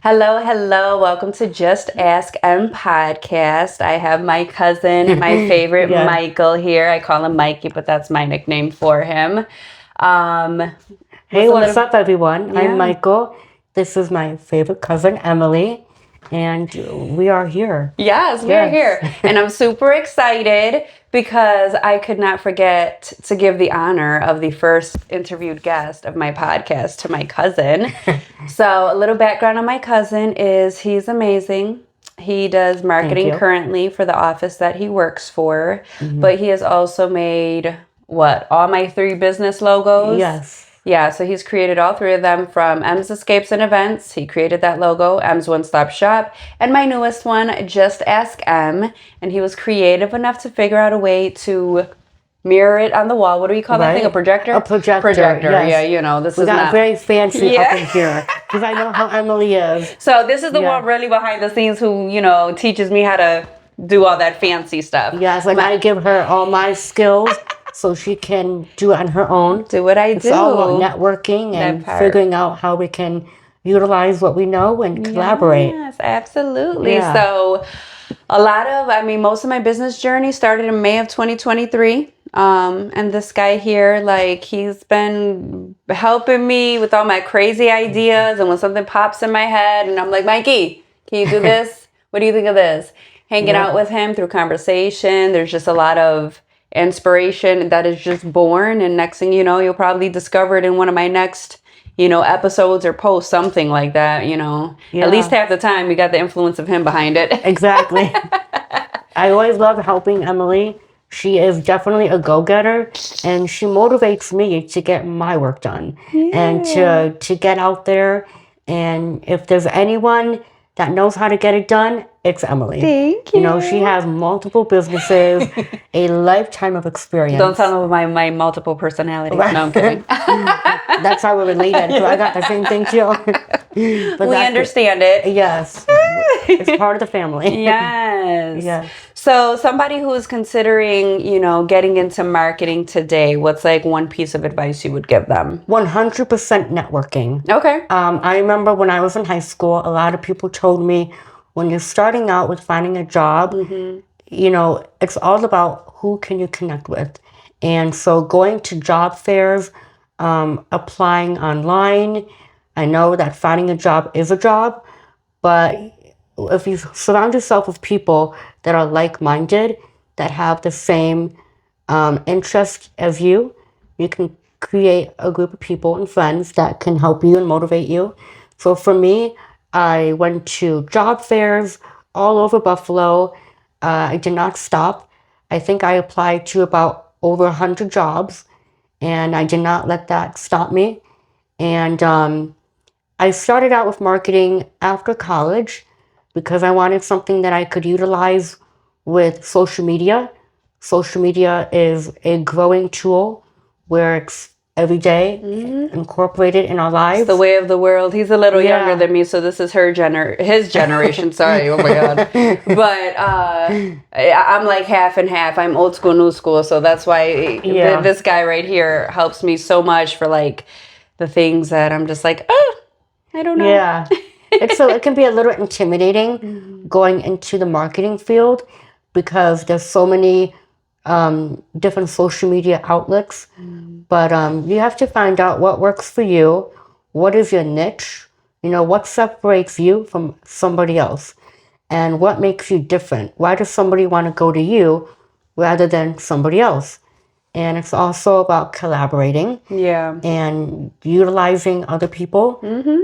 Hello, hello. Welcome to Just Ask M podcast. I have my cousin, my favorite Yeah. Michael here. I call him Mikey, but that's my nickname for him. Um, Hey, a what's little, up, everyone? I'm yeah. Michael. This is my favorite cousin, Emily, and we are here. Yes, we're Yes. here. And I'm super excited because I could not forget to give the honor of the first interviewed guest of my podcast to my cousin. So, a little background on my cousin is he's amazing. He does Thank marketing you. currently for the office that he works for, Mhm. but he has also made all my three business logos. Yes. Yeah, so he's created all three of them from M's Escapes and Events. He created that logo, M's One Stop Shop, and my newest one, Just Ask M. And he was creative enough to figure out a way to mirror it on the wall. What do we call that thing? A Right? projector? A projector, Projector, yes. yeah, this We is got not. very fancy Yeah. up in here because I know how Emily is. So this is the Yeah. one really behind the scenes who, teaches me how to do all that fancy stuff. Yes, and I give her all my skills so she can do it on her own. Do what I It's do. all about networking That and part. figuring out how we can utilize what we know and collaborate. Yes, absolutely. Yeah. So most of my business journey started in May of 2023. And this guy here, he's been helping me with all my crazy ideas. And when something pops in my head and I'm like, Mikey, can you do this? What do you think of this? Hanging Yeah. out with him through conversation. There's just a lot of inspiration that is just born. And next thing you know, you'll probably discover it in one of my next episodes or posts, something like that, Yeah. At least half the time we got the influence of him behind it. Exactly. I always love helping Emily. She is definitely a go-getter, and she motivates me to get my work done and to get out there. And if there's anyone that knows how to get it done, it's Emily. Thank You know, she has multiple businesses, a lifetime of experience. Don't tell them my multiple personalities. No, I'm kidding. That's how we're related. So I got the same thing too. But We understand it. Yes. It's part of the family. Yes. Yes. So somebody who is considering, getting into marketing today, what's one piece of advice you would give them? 100% networking. Okay. I remember when I was in high school, a lot of people told me when you're starting out with finding a job, it's all about who can you connect with. And so going to job fairs, applying online, I know that finding a job is a job, but if you surround yourself with people that are like-minded, that have the same interest as you can create a group of people and friends that can help you and motivate you. So for me, I went to job fairs all over Buffalo. I did not stop. I think I applied to about over 100 jobs, and I did not let that stop me. And I started out with marketing after college because I wanted something that I could utilize with social media. Social media is a growing tool where it's every day incorporated in our lives. It's the way of the world. He's a little Yeah. younger than me, so this is his generation. Sorry, oh my God. But I'm like half and half. I'm old school, new school, so that's why this guy right here helps me so much for the things that I'm just like, I don't know. Yeah. It can be a little intimidating going into the marketing field because there's so many different social media outlets. But you have to find out what works for you. What is your niche? What separates you from somebody else? And what makes you different? Why does somebody want to go to you rather than somebody else? And it's also about collaborating. Yeah. And utilizing other people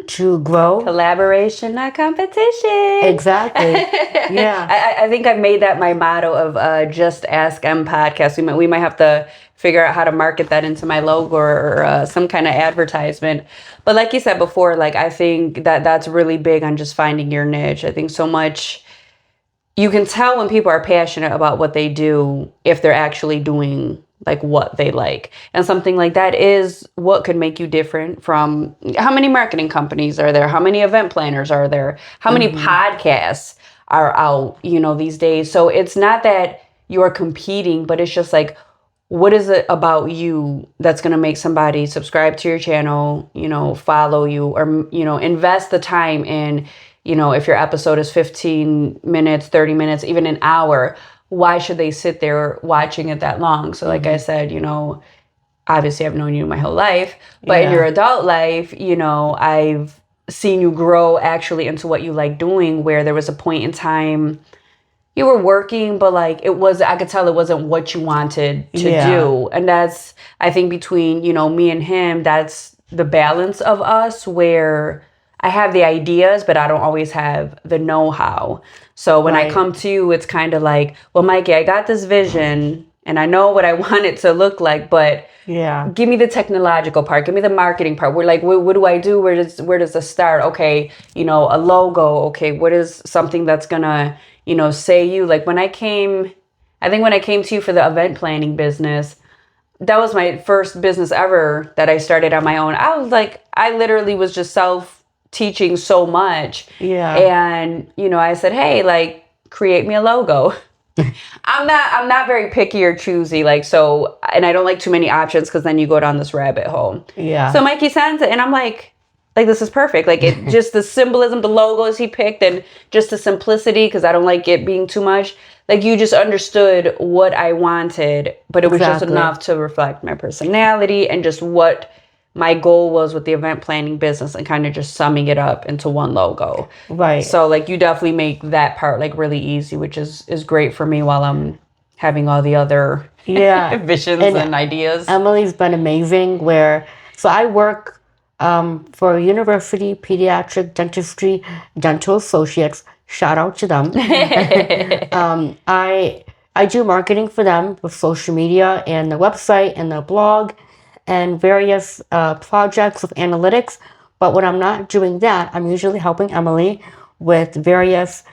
to grow. Collaboration, not competition. Exactly. Yeah. I think I've made that my motto of Just Ask M podcast. We might have to figure out how to market that into my logo or some kind of advertisement. But like you said before, I think that's really big on just finding your niche. I think so much you can tell when people are passionate about what they do if they're actually doing what they like. And something like that is what could make you different from how many marketing companies are there? How many event planners are there? How many podcasts are out, these days? So it's not that you're competing, but it's just what is it about you that's going to make somebody subscribe to your channel, follow you, or, invest the time in, if your episode is 15 minutes, 30 minutes, even an hour, why should they sit there watching it that long? So like I said, obviously I've known you my whole life, but in your adult life, I've seen you grow actually into what you like doing, where there was a point in time you were working, but like I could tell it wasn't what you wanted to do. And that's, I think between, me and him, that's the balance of us, where I have the ideas, but I don't always have the know-how. So when I come to you, it's kind of like, well, Mikey, I got this vision and I know what I want it to look like, but give me the technological part, give me the marketing part. We're like, what do I do? Where does this start? Okay, a logo. Okay, what is something that's gonna, say you? Like I think when I came to you for the event planning business, that was my first business ever that I started on my own. I was like, I literally was just self-teaching so much. And, I said, hey, like, create me a logo. I'm not very picky or choosy, and I don't like too many options, because then you go down this rabbit hole. So Mikey sends it, and I'm like, this is perfect. Like, it just the symbolism, the logos he picked, and just the simplicity, because I don't like it being too much. Like, you just understood what I wanted, but it was just enough to reflect my personality and just what my goal was with the event planning business, and kind of just summing it up into one logo. So like, you definitely make that part like really easy, which is great for me while I'm having all the other visions and ideas. Emily's been amazing. So I work for University Pediatric Dentistry Dental Associates. Shout out to them. I do marketing for them with social media and the website and the blog and various projects with analytics. But when I'm not doing that, I'm usually helping Emily with various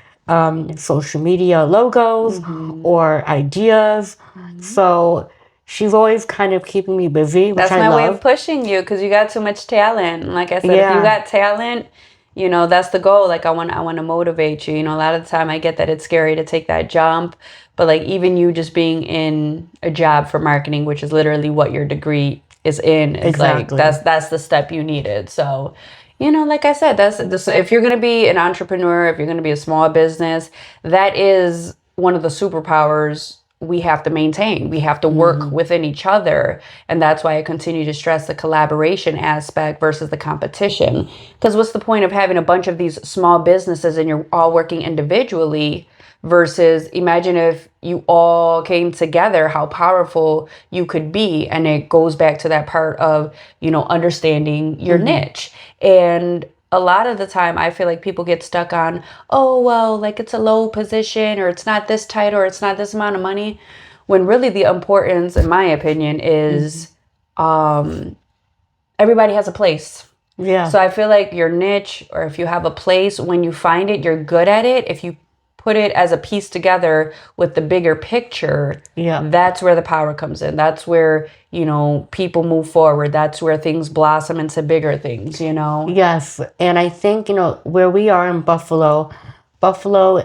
social media logos or ideas. So she's always kind of keeping me busy, which That's I my love. way of pushing you, because you got too much talent. Like I said, if you got talent, that's the goal. Like, I want to motivate you. A lot of the time I get that it's scary to take that jump, but like, even you just being in a job for marketing, which is literally what your degree is in, is like, that's the step you needed. So, like I said, if you're going to be an entrepreneur, if you're going to be a small business, that is one of the superpowers we have to maintain. We have to work within each other. And that's why I continue to stress the collaboration aspect versus the competition. Because what's the point of having a bunch of these small businesses and you're all working individually, versus imagine if you all came together, how powerful you could be. And it goes back to that part of, understanding your niche. And a lot of the time I feel like people get stuck on, oh, well, like, it's a low position, or it's not this title, or it's not this amount of money, when really the importance, in my opinion, is everybody has a place. So I feel like your niche, or if you have a place, when you find it, you're good at it. If you put it as a piece together with the bigger picture, that's where the power comes in. That's where, people move forward. That's where things blossom into bigger things, Yes. And I think, where we are in Buffalo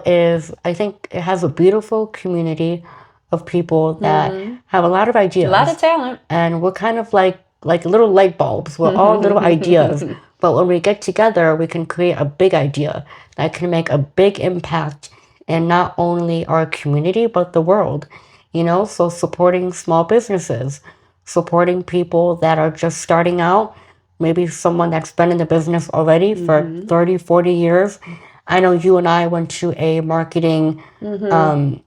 is, I think it has a beautiful community of people that have a lot of ideas. A lot of talent. And we're kind of like little light bulbs. We're all little ideas. But when we get together, we can create a big idea that can make a big impact in not only our community, but the world. So supporting small businesses, supporting people that are just starting out, maybe someone that's been in the business already for 30, 40 years. I know you and I went to a marketing event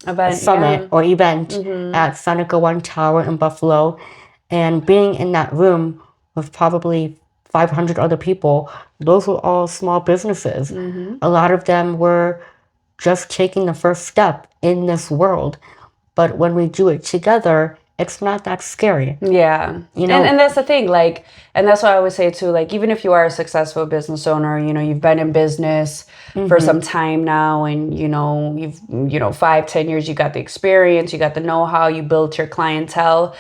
at Seneca One Tower in Buffalo. And being in that room with probably 500 other people, those were all small businesses. A lot of them were just taking the first step in this world. But when we do it together, it's not that scary. And that's the thing, like, and that's what I always say too, like, even if you are a successful business owner, you've been in business for some time now, and you've 5-10 years, you got the experience, you got the know-how, you built your clientele.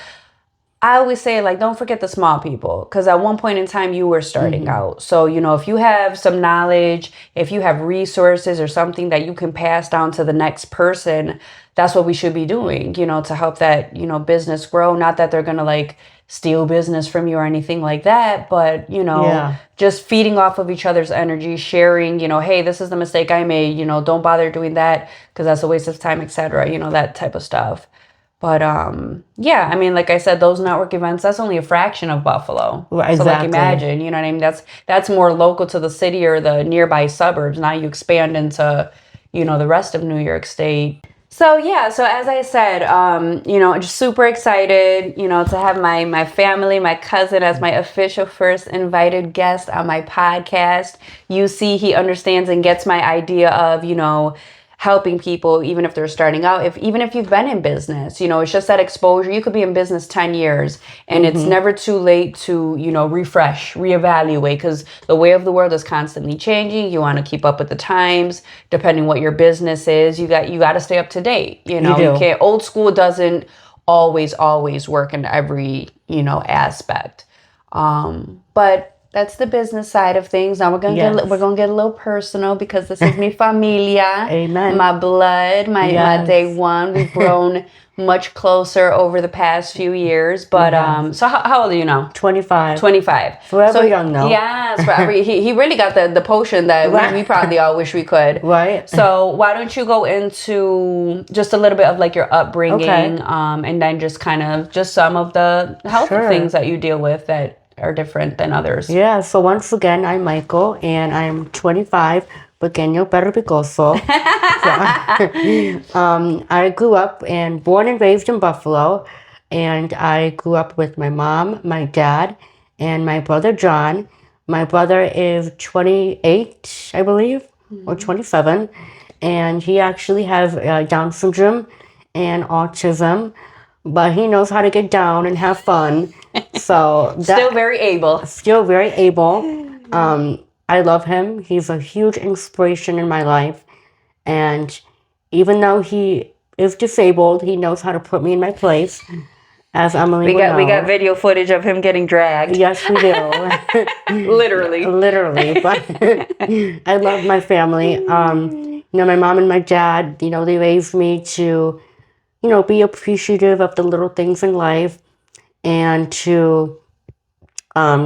I always say, like, don't forget the small people, because at one point in time you were starting out. So, if you have some knowledge, if you have resources or something that you can pass down to the next person, that's what we should be doing, to help that, business grow. Not that they're going to like steal business from you or anything like that, but, Yeah. just feeding off of each other's energy, sharing, hey, this is the mistake I made, don't bother doing that because that's a waste of time, etc., that type of stuff. But yeah, I mean, like I said, those network events, that's only a fraction of Buffalo. Right, So like exactly. imagine, you know what I mean? That's more local to the city or the nearby suburbs. Now you expand into, the rest of New York State. So yeah, so as I said, just super excited, to have my family, my cousin as my official first invited guest on my podcast. You see, he understands and gets my idea of, helping people, even if they're starting out, even if you've been in business, it's just that exposure. You could be in business 10 years and it's never too late to, refresh, reevaluate, because the way of the world is constantly changing. You want to keep up with the times, depending what your business is. You got to stay up to date. You do. Can't, old school doesn't always work in every, aspect. But that's the business side of things. Now we're gonna get a little personal, because this is mi familia, Amen. my blood, my day one. We've grown much closer over the past few years. But so how old are you now? 25. 25. Forever young though. Yes, forever. he really got the potion that we probably all wish we could. Right. So why don't you go into just a little bit of like your upbringing, and then just kind of just some of the health things that you deal with that are different than others. Yeah, so once again, I'm Michael, and I'm 25, pequeño pero picoso. I grew up and born and raised in Buffalo, and I grew up with my mom, my dad, and my brother John. My brother is 28, I believe, or 27, and he actually has Down syndrome and autism, but he knows how to get down and have fun. So still very able. I love him. He's a huge inspiration in my life. And even though he is disabled, he knows how to put me in my place. As Emily we got video footage of him getting dragged. Yes, we do. Literally. But I love my family. My mom and my dad, they raised me to, be appreciative of the little things in life, and to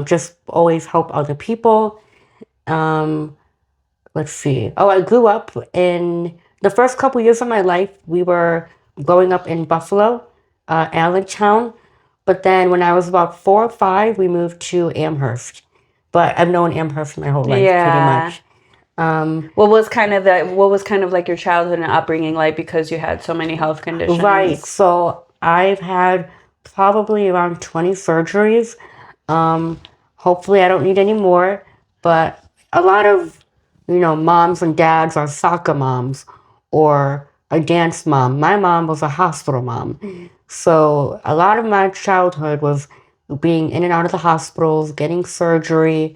just always help other people. Let's see. Oh, I grew up in the first couple years of my life. We were growing up in Buffalo, Allentown. But then when I was about 4 or 5, we moved to Amherst. But I've known Amherst my whole life, pretty much. What was kind of like your childhood and upbringing like, because you had so many health conditions? Right. So I've had probably around 20 surgeries. Hopefully I don't need any more. But a lot of, moms and dads are soccer moms or a dance mom. My mom was a hospital mom. So a lot of my childhood was being in and out of the hospitals, getting surgery,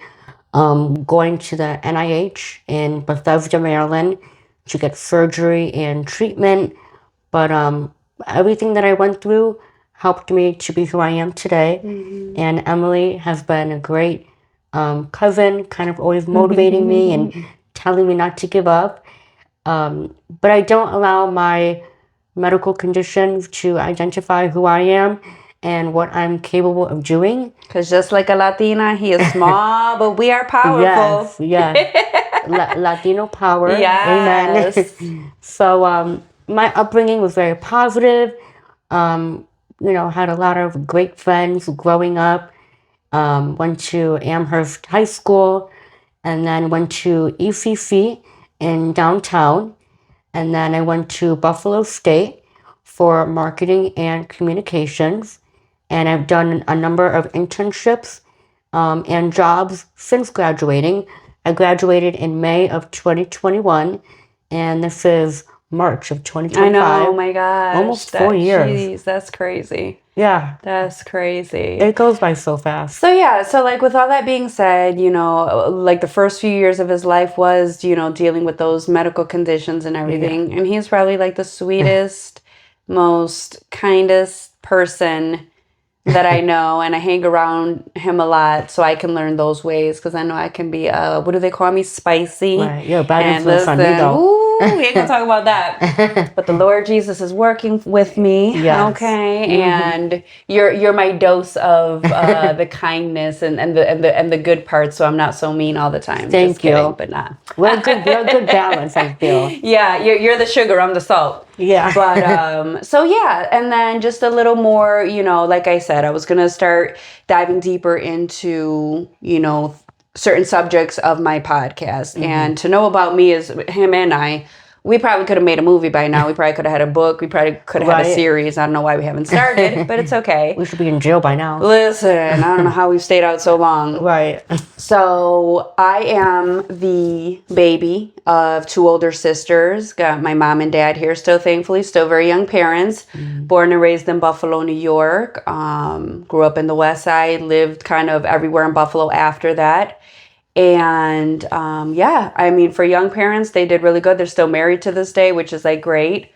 going to the NIH in Bethesda, Maryland to get surgery and treatment. But everything that I went through helped me to be who I am today. And Emily has been a great cousin, kind of always motivating me and telling me not to give up. But I don't allow my medical conditions to identify who I am and what I'm capable of doing. Because just like a Latina, he is small, but we are powerful. Yes. Latino power. Yes. Amen. So my upbringing was very positive. Had a lot of great friends growing up. Went to Amherst High School, and then went to ECC in downtown. And then I went to Buffalo State for marketing and communications. And I've done a number of internships and jobs since graduating. I graduated in May of 2021, and this is March of 2025. I know, oh my gosh. Almost 4 years. Jeez, that's crazy. Yeah. That's crazy. It goes by so fast. So yeah, so like with all that being said, like the first few years of his life was, dealing with those medical conditions and everything. And he's probably like the sweetest, most kindest person that I know, and I hang around him a lot so I can learn those ways, because I know I can be, what do they call me? Spicy. Right. You're a bad And influence on me, listen, though. ooh, we ain't gonna talk about that. But the Lord Jesus is working with me, Yes. okay? And you're my dose of the kindness and the good parts, so I'm not so mean all the time. Thank Just kidding, you. but not. We're a good balance, I feel. Yeah, you're the sugar, I'm the salt. Yeah. But so yeah, and then just a little more, like I said, I was gonna start diving deeper into, certain subjects of my podcast. And to know about me is him and I. We probably could have made a movie by now. We probably could have had a book. We probably could have had a series. I don't know why we haven't started, but it's okay. We should be in jail by now. Listen, I don't know how we've stayed out so long. Right. So I am the baby of 2 older sisters. Got my mom and dad here still, thankfully, still very young parents. Born and raised in Buffalo, New York. Grew up in the West Side, lived kind of everywhere in Buffalo after that. And yeah, I mean, for young parents, they did really good. They're still married to this day, which is like great.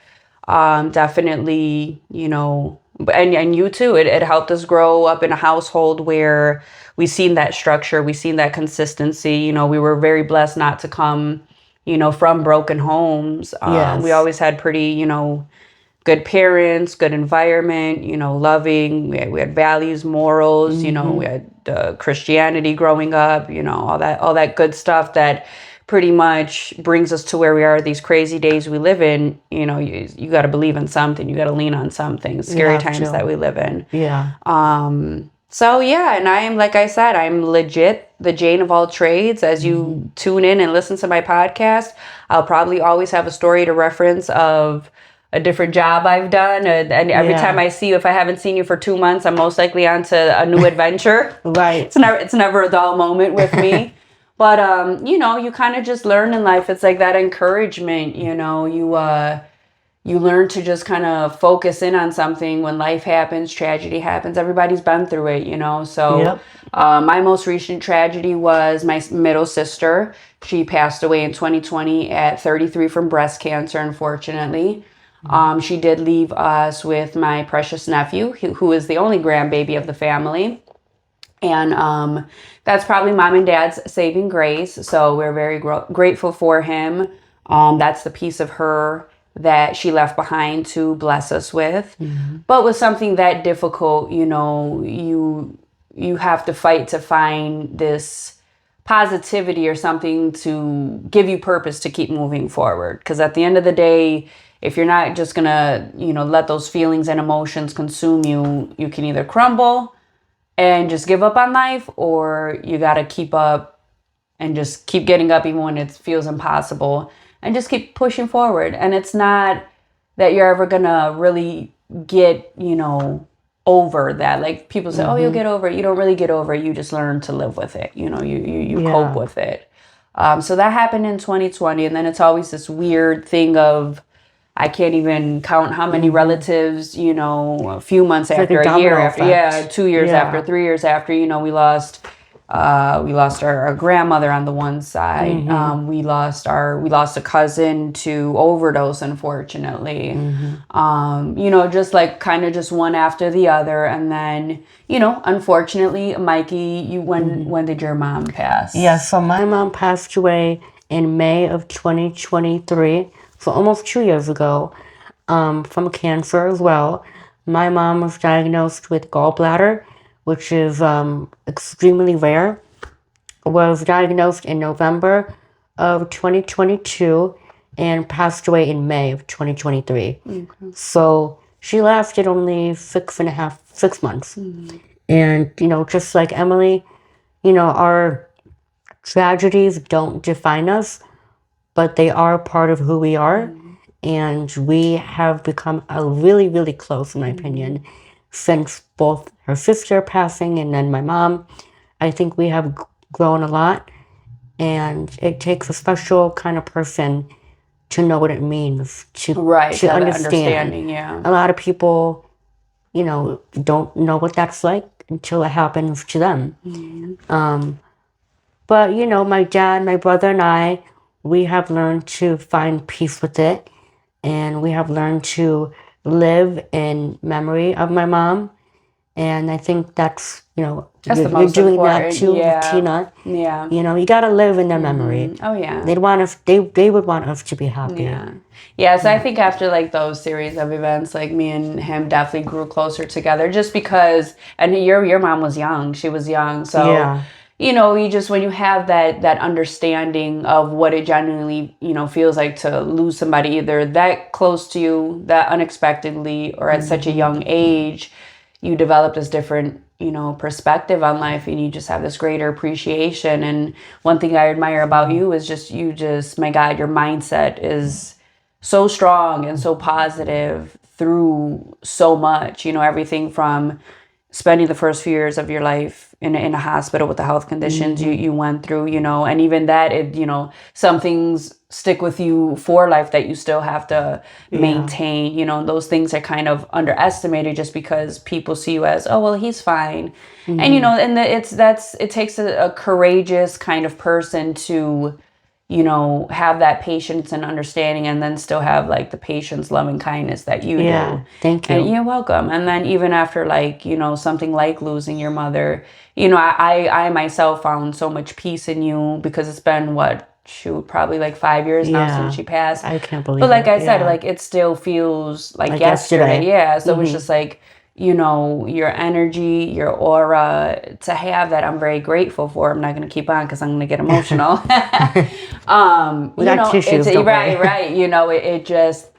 Definitely, and you too. It helped us grow up in a household where we seen that structure, we seen that consistency. We were very blessed not to come, from broken homes. Yes. We always had pretty, good parents, good environment, loving. We had values, morals, we had Christianity growing up, all that good stuff that pretty much brings us to where we are these crazy days we live in. You got to believe in something. You got to lean on something. Scary times that we live in. Yeah. So yeah, and I am, like I said, I'm legit the Jane of all trades. As you tune in and listen to my podcast, I'll probably always have a story to reference of a different job I've done. And every time I see you, if I haven't seen you for 2 months, I'm most likely on to a new adventure. Right. It's never a dull moment with me. But, you kind of just learn in life. It's like that encouragement, you learn to just kind of focus in on something when life happens, tragedy happens. Everybody's been through it. So my most recent tragedy was my middle sister. She passed away in 2020 at 33 from breast cancer, unfortunately. She did leave us with my precious nephew, who is the only grandbaby of the family. And that's probably mom and dad's saving grace. So we're very grateful for him. That's the piece of her that she left behind to bless us with. But with something that difficult, you have to fight to find this positivity or something to give you purpose to keep moving forward. Because at the end of the day, if you're not just gonna, let those feelings and emotions consume you, you can either crumble and just give up on life, or you gotta keep up and just keep getting up even when it feels impossible, and just keep pushing forward. And it's not that you're ever gonna really get, over that. Like people say, oh, you'll get over it. You don't really get over it. You just learn to live with it. You cope with it. So that happened in 2020. And then it's always this weird thing of, I can't even count how many relatives, a few months after, a year after, 2 years after, 3 years after, we lost our grandmother on the one side. We lost a cousin to overdose, unfortunately. Just like kind of just one after the other. And then, unfortunately, Mikey, when did your mom pass? Yeah, so my mom passed away in May of 2023, so almost 2 years ago, from cancer as well. My mom was diagnosed with gallbladder, which is extremely rare. Was diagnosed in November of 2022 and passed away in May of 2023. So she lasted only 6 months. And, just like Emily, our tragedies don't define us, but they are part of who we are. And we have become really, really close, in my opinion, since both her sister passing and then my mom. I think we have grown a lot, and it takes a special kind of person to know what it means to understand. A lot of people, don't know what that's like until it happens to them. But, my dad, my brother, and I, we have learned to find peace with it, and we have learned to live in memory of my mom. And I think that's, That's the you're most doing that important. too with Yeah. Tina. Yeah. You got to live in their memory. Oh, yeah. They'd want us, they would want us to be happy. Yeah. Yeah, so I think after like those series of events, like me and him definitely grew closer together just because, and your mom was young. She was young. So, Yeah. you just, when you have that understanding of what it genuinely, feels like to lose somebody either that close to you, that unexpectedly, or at such a young age, you develop this different, perspective on life, and you just have this greater appreciation. And one thing I admire about you is my God, your mindset is so strong and so positive through so much, everything from spending the first few years of your life in a hospital with the health conditions you went through, and even that, some things stick with you for life that you still have to maintain, those things are kind of underestimated just because people see you as, oh, well, he's fine. And, and it takes a courageous kind of person to, have that patience and understanding, and then still have like the patience, love, and kindness that you do. Thank you. And you're welcome. And then even after like, something like losing your mother, I myself found so much peace in you because it's been probably like 5 years now since she passed. I can't believe it. But like I said, like it still feels like yesterday. Yeah. So it's just like, your energy, your aura, to have that, I'm very grateful for. I'm not going to keep on because I'm going to get emotional. We got tissues, don't worry. Right. It just,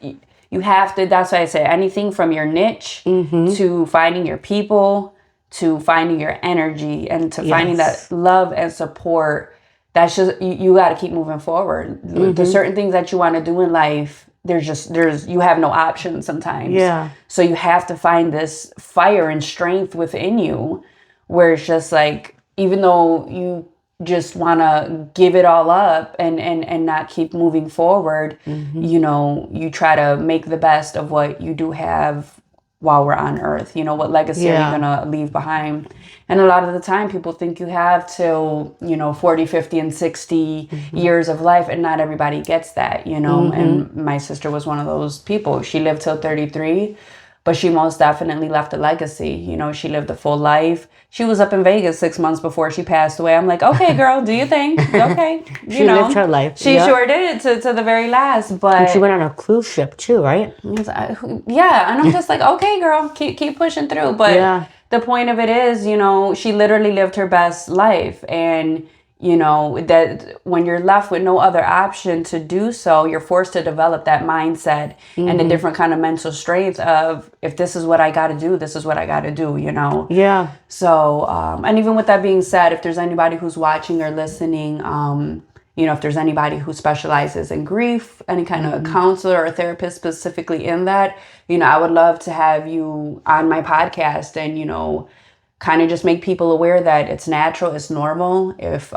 you have to, that's why I say anything from your niche to finding your people, to finding your energy, and to finding that love and support. That's just, you got to keep moving forward. There's certain things that you want to do in life. You have no options sometimes. Yeah. So you have to find this fire and strength within you where it's just like, even though you just want to give it all up and not keep moving forward, you try to make the best of what you do have while we're on earth. What legacy are you going to leave behind? And a lot of the time people think you have till, 40, 50, and 60 years of life, and not everybody gets that, and my sister was one of those people. She lived till 33, but she most definitely left a legacy. She lived a full life. She was up in Vegas 6 months before she passed away. I'm like, okay, girl, do you think? Okay. She lived her life. She sure did to the very last. But and she went on a cruise ship too, right? Yeah. And I'm just like, okay, girl, keep pushing through. But the point of it is, she literally lived her best life. And, that when you're left with no other option to do so, you're forced to develop that mindset and a different kind of mental strength of, if this is what I got to do, this is what I got to do, Yeah. So, and even with that being said, if there's anybody who's watching or listening, if there's anybody who specializes in grief, any kind of counselor or therapist specifically in that, I would love to have you on my podcast and, kind of just make people aware that it's natural, it's normal. If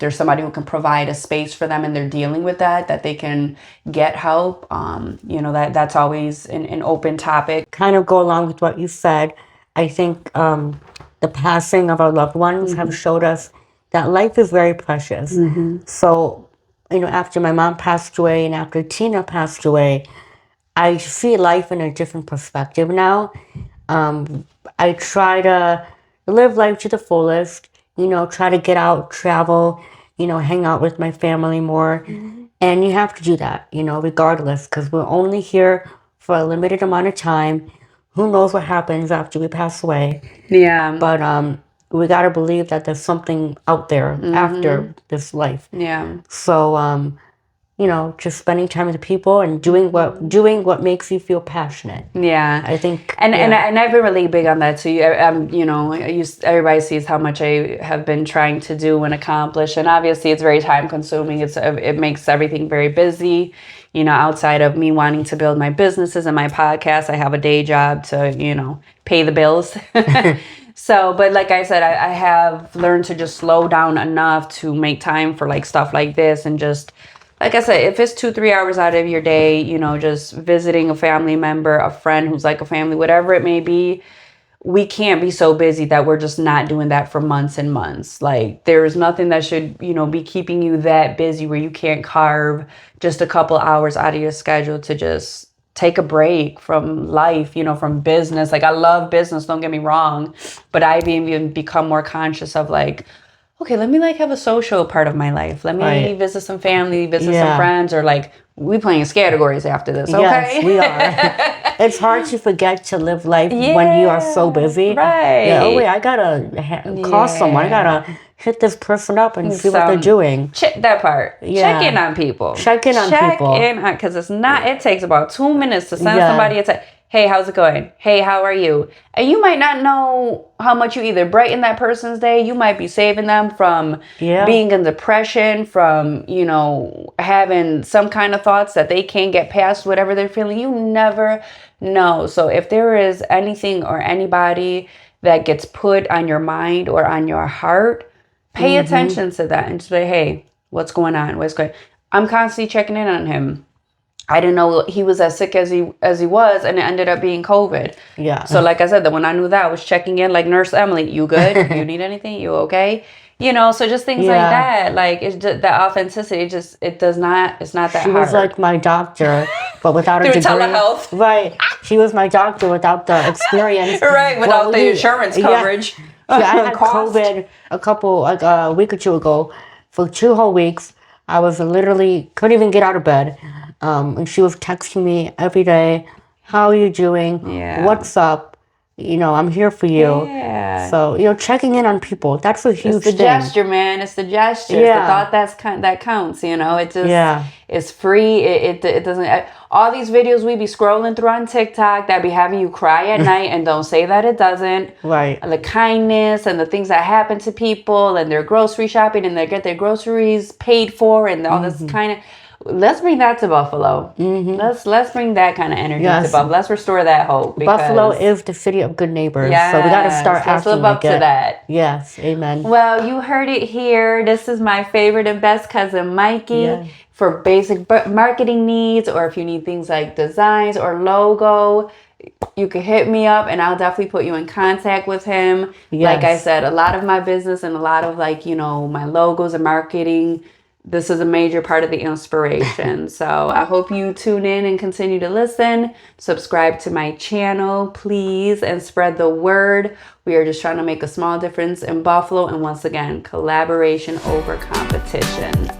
there's somebody who can provide a space for them and they're dealing with that they can get help. That's always an open topic. Kind of go along with what you said. I think the passing of our loved ones have showed us that life is very precious. So, after my mom passed away and after Tina passed away, I see life in a different perspective now. I try to live life to the fullest, try to get out, travel, hang out with my family more. And you have to do that, regardless, because we're only here for a limited amount of time. Who knows what happens after we pass away? Yeah. But we got to believe that there's something out there after this life. Yeah. So, just spending time with the people and doing what makes you feel passionate. Yeah, I think, and I've been really big on that too. Everybody sees how much I have been trying to do and accomplish, and obviously it's very time consuming. It makes everything very busy. Outside of me wanting to build my businesses and my podcast, I have a day job to pay the bills. So, but like I said, I have learned to just slow down enough to make time for like stuff like this, and just, like I said, if it's 2-3 hours out of your day, just visiting a family member, a friend who's like a family, whatever it may be, we can't be so busy that we're just not doing that for months and months. Like, there's nothing that should, be keeping you that busy where you can't carve just a couple hours out of your schedule to just take a break from life, you know, from business. Like I love business, don't get me wrong, but I've even become more conscious of like, okay, let me like have a social part of my life. Let me visit some family, visit some friends, or like we playing categoriries after this. Okay. Yes, we are. It's hard to forget to live life when you are so busy. Right. Yeah, oh wait, I gotta call someone. I gotta hit this person up and see what they're doing. Check that part. Check in on people. Check in on people. Check in on, because it's not, it takes about 2 minutes to send somebody a text. Hey, how's it going? Hey, how are you? And you might not know how much you either brighten that person's day. You might be saving them from being in depression, from, you know, having some kind of thoughts that they can't get past whatever they're feeling. You never know. So if there is anything or anybody that gets put on your mind or on your heart, pay attention to that and just say, hey, what's going on? What's going on? I'm constantly checking in on him. I didn't know he was as sick as he was, and it ended up being COVID. Yeah. So like I said, that when I knew that, I was checking in like Nurse Emily. You good? You need anything? You okay? You know, so just things like that. Like it's just the authenticity. It's not that hard. She was like my doctor, but without a degree. Telehealth. Right. She was my doctor without the experience. Right. Without the insurance coverage. Yeah, I had COVID a week or two ago. For 2 whole weeks, I was literally couldn't even get out of bed. And she was texting me every day, how are you doing? Yeah. What's up? You know, I'm here for you. Yeah. So, you know, checking in on people, that's a huge thing. It's the gesture, man. It's the gesture. Yeah. It's the thought that counts, you know. It just, it's free. It doesn't, all these videos we be scrolling through on TikTok that be having you cry at night, and don't say that it doesn't. Right. The kindness and the things that happen to people, and their grocery shopping, and they get their groceries paid for, and all this kind of, let's bring that to Buffalo. Let's bring that kind of energy to Buffalo. Let's restore that hope. Buffalo is the city of good neighbors. So we got to start acting live up to that. Yes, amen. Well, you heard it here. This is my favorite and best cousin, Mikey. For basic marketing needs, or if you need things like designs or logo, you can hit me up and I'll definitely put you in contact with him. Like I said, a lot of my business and a lot of like, you know, my logos and marketing, this is a major part of the inspiration. So I hope you tune in and continue to listen. Subscribe to my channel, please, and spread the word. We are just trying to make a small difference in Buffalo. And once again, collaboration over competition.